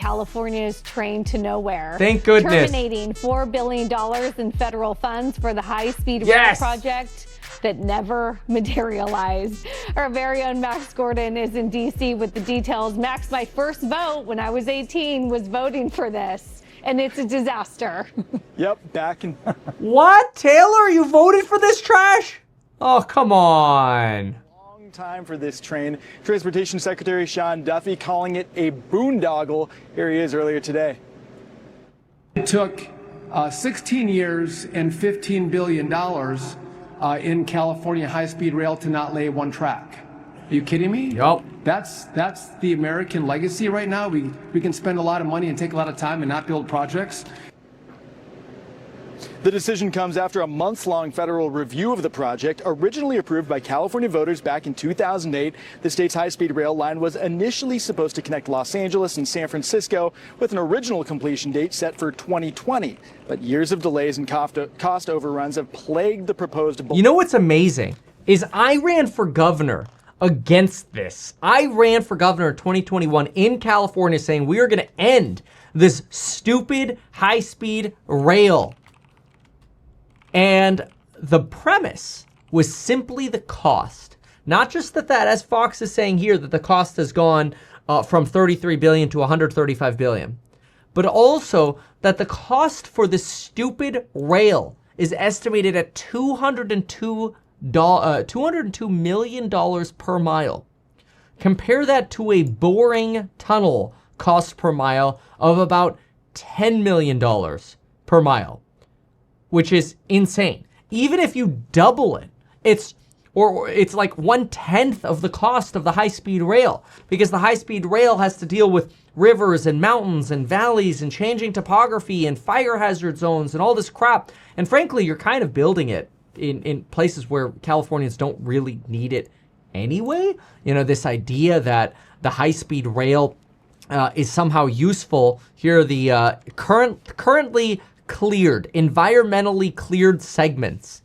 California's train to nowhere. Thank goodness. Terminating $4 billion in federal funds for the high-speed rail project that never materialized. Our very own Max Gordon is in D.C. with the details. Max, my first vote when I was 18 was voting for this, and it's a disaster. Yep, back in... What? Taylor, you voted for this trash? Oh, come on. Long time for this train. Transportation Secretary Sean Duffy calling it a boondoggle. Here he is earlier today. It took 16 years and $15 billion in California high-speed rail to not lay one track. Are you kidding me? Yep. That's the American legacy right now. We can spend a lot of money and take a lot of time and not build projects. The decision comes after a months-long federal review of the project. Originally approved by California voters back in 2008, the state's high-speed rail line was initially supposed to connect Los Angeles and San Francisco with an original completion date set for 2020. But years of delays and cost overruns have plagued the proposed... You know what's amazing is I ran for governor against this. I ran for governor in 2021 in California saying we are going to end this stupid high-speed rail. And the premise was simply the cost. Not just that, as Fox is saying here, that the cost has gone from $33 billion to $135 billion, but also that the cost for this stupid rail is estimated at $202 million per mile. Compare that to a boring tunnel cost per mile of about $10 million per mile, which is insane. Even if you double it, it's like 1/10 of the cost of the high-speed rail, because the high-speed rail has to deal with rivers and mountains and valleys and changing topography and fire hazard zones and all this crap. And frankly, you're kind of building it in places where Californians don't really need it anyway. You know, this idea that the high-speed rail is somehow useful. Here are the currently cleared, environmentally cleared segments,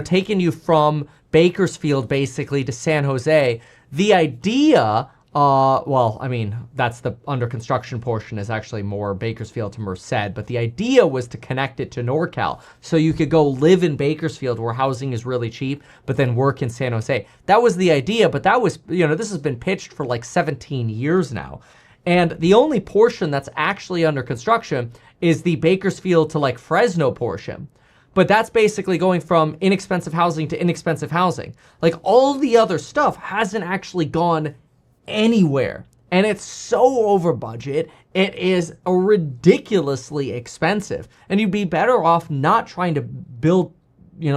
taking you from Bakersfield basically to San Jose. The idea, that's the under construction portion is actually more Bakersfield to Merced, but the idea was to connect it to NorCal so you could go live in Bakersfield where housing is really cheap, but then work in San Jose. That was the idea, but that was, this has been pitched for like 17 years now. And the only portion that's actually under construction is the Bakersfield to like Fresno portion. But that's basically going from inexpensive housing to inexpensive housing. Like all the other stuff hasn't actually gone anywhere. And it's so over budget. It is ridiculously expensive. And you'd be better off not trying to build,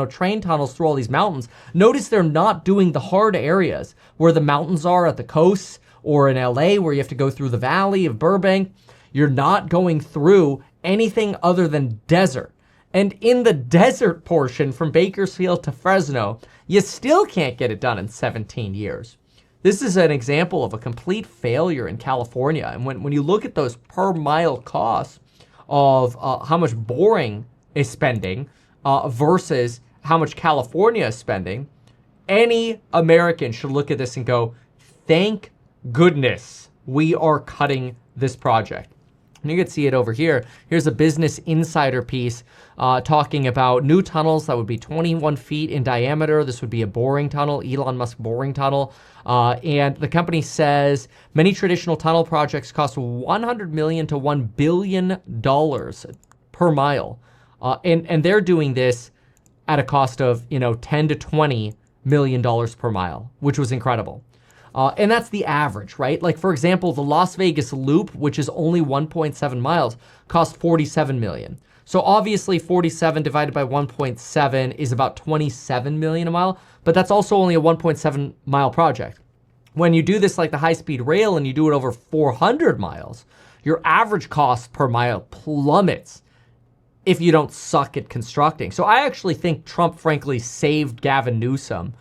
train tunnels through all these mountains. Notice they're not doing the hard areas where the mountains are at the coast, or in LA where you have to go through the valley of Burbank. You're not going through anything other than desert. And in the desert portion from Bakersfield to Fresno, you still can't get it done in 17 years. This is an example of a complete failure in California. And when you look at those per mile costs of how much Boring is spending versus how much California is spending, any American should look at this and go, thank goodness we are cutting this project. And you can see it over here. Here's a Business Insider piece talking about new tunnels that would be 21 feet in diameter. This would be a boring tunnel, Elon Musk boring tunnel. And the company says many traditional tunnel projects cost $100 million to $1 billion per mile. And they're doing this at a cost of, $10 to $20 million per mile, which was incredible. And that's the average, right? Like, for example, the Las Vegas Loop, which is only 1.7 miles, cost $47 million. So obviously 47 divided by 1.7 is about 27 million a mile, but that's also only a 1.7 mile project. When you do this like the high-speed rail and you do it over 400 miles, your average cost per mile plummets if you don't suck at constructing. So I actually think Trump, frankly, saved Gavin Newsom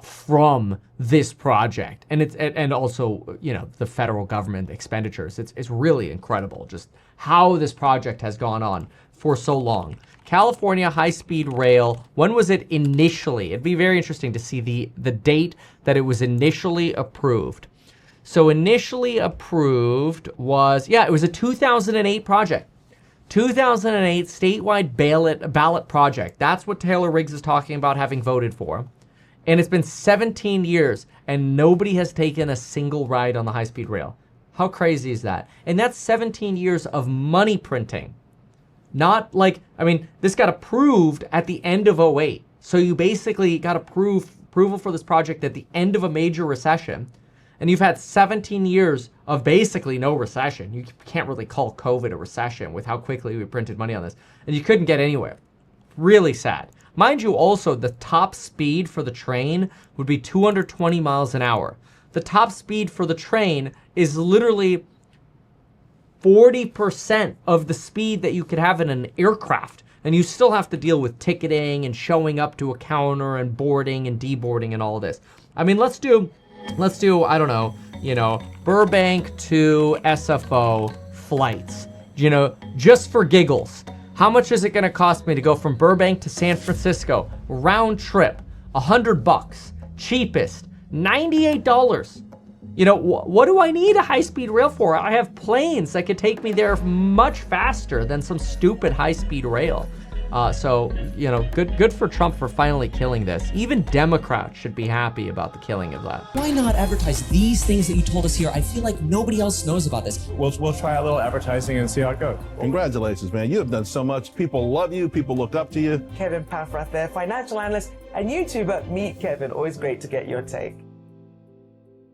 from this project, and also the federal government expenditures. It's really incredible just how this project has gone on for so long. California high-speed rail. When was it initially? It'd be very interesting to see the date that it was initially approved. So initially approved was, it was a 2008 project. 2008 statewide ballot project. That's what Taylor Riggs is talking about having voted for. And it's been 17 years and nobody has taken a single ride on the high-speed rail. How crazy is that? And that's 17 years of money printing. Not like, this got approved at the end of 08. So you basically got approval for this project at the end of a major recession. And you've had 17 years of basically no recession. You can't really call COVID a recession with how quickly we printed money on this. And you couldn't get anywhere. Really sad. Mind you, also, the top speed for the train would be 220 miles an hour. The top speed for the train is literally 40% of the speed that you could have in an aircraft. And you still have to deal with ticketing and showing up to a counter and boarding and deboarding and all this. Let's do, I don't know, Burbank to SFO flights, just for giggles. How much is it going to cost me to go from Burbank to San Francisco? Round trip, $100. Cheapest, $98. What do I need a high-speed rail for? I have planes that could take me there much faster than some stupid high-speed rail. Good for Trump for finally killing this. Even Democrats should be happy about the killing of that. Why not advertise these things that you told us here? I feel like nobody else knows about this. We'll try a little advertising and see how it goes. Congratulations, man. You have done so much. People love you. People look up to you. Kevin Paffrath there, financial analyst and YouTuber. Meet Kevin. Always great to get your take.